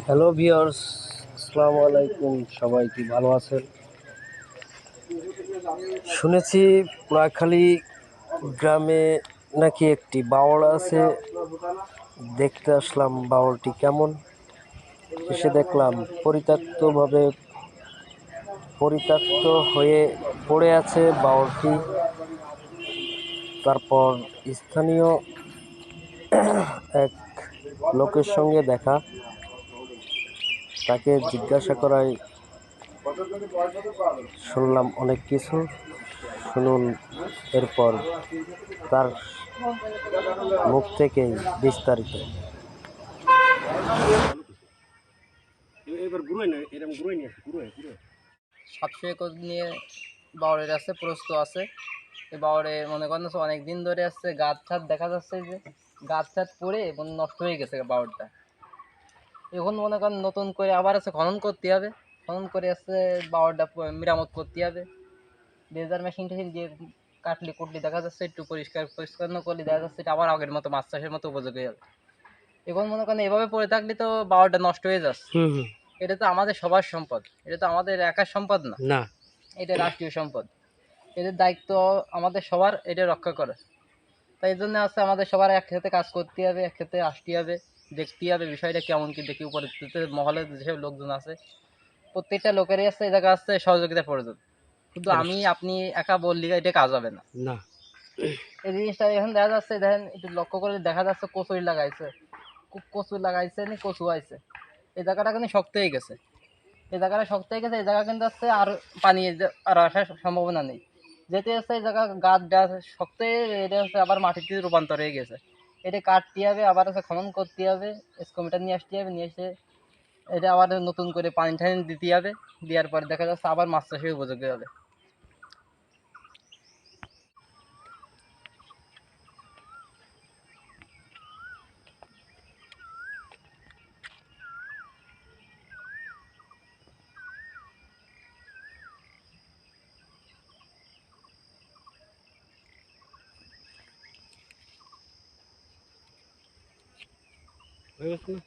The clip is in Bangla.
হ্যালো ভিউয়ার্স, আসসালামু আলাইকুম। সবাই কি ভালো আছেন? শুনেছি নোয়াখালী গ্রামে নাকি একটি বাওড় আছে। দেখতে আসলাম বাওড়টি কেমন। এসে দেখলাম পরিত্যক্ত হয়ে পড়ে আছে বাওড়টি। তারপর স্থানীয় এক লোকের সঙ্গে দেখা, তাকে জিজ্ঞাসা করায় শুনলাম অনেক কিছু। শুনুন এরপর তার মুখ থেকেই বিস্তারিত। সাতশো একর নিয়ে বাওড়ের আছে, প্রস্ত আছে। এই বাওড়ে মনে করেন অনেক দিন ধরে আসছে, গাছ ছাদ দেখা যাচ্ছে যে গাছ ছাদ পড়ে নষ্ট হয়ে গেছে বাওড়টা। এখন মনে করেন নতুন করে আবার আছে খনন করতে হবে, খনন করে আসছে বাওড়টা মেরামত করতে হবে। লেজার মেশিন টেশিন দিয়ে কাটলি কুটলি দেখা যাচ্ছে একটু পরিষ্কার পরিষ্কার করলে দেখা যাচ্ছে এটা আবার আগের মতো মাছ চাষের মতো উপযোগী হবে। এখন মনে করেন এভাবে পড়ে থাকলে তো বাওড়টা নষ্ট হয়ে যাচ্ছে। এটা তো আমাদের সবার সম্পদ, এটা তো আমাদের একার সম্পদ না, না, এটা রাষ্ট্রীয় সম্পদ। এদের দায়িত্ব আমাদের সবার এটা রক্ষা করা। তাই এই জন্য আছে আমাদের সবার একসাথে কাজ করতে হবে, একসাথে আসতে হবে, দেখতে হবে বিষয়টা কেমন কি দেখি। উপরে মহলের যেসব লোকজন আছে প্রত্যেকটা লোকেরই আছে এই জায়গা আছে সহযোগিতা প্রয়োজন। শুধু আমি অবশ্যই আপনি একা বললি এটা কাজ হবে না। না। এই জিনিসটা এখন দেখা যাচ্ছে, দেখেন একটু লক্ষ্য করে দেখা যাচ্ছে কচুরি লাগাইছে, কচু লাগাইছে নি কচু আইছে, এই জায়গাটা কিন্তু শক্ত হয়ে গেছে। এই জায়গাটা শক্ত হয়ে গেছে, এই জায়গা কিন্তু হচ্ছে আর পানি আর আসার সম্ভাবনা নেই। যেতে হচ্ছে এই জায়গা গাছ গাছ শক্ত হয়ে এটা হচ্ছে আবার মাটিতে রূপান্তর হয়ে গেছে। এটা কাটতে হবে, আবার হচ্ছে খনন করতে হবে, স্কোমিটার নিয়ে আসতে হবে, নিয়ে এসে এটা আবার নতুন করে পানি টানি দিতে হবে। দেওয়ার পরে দেখা যাচ্ছে আবার মাছ চাষের উপযোগী হবে। হয়ে গেছে না?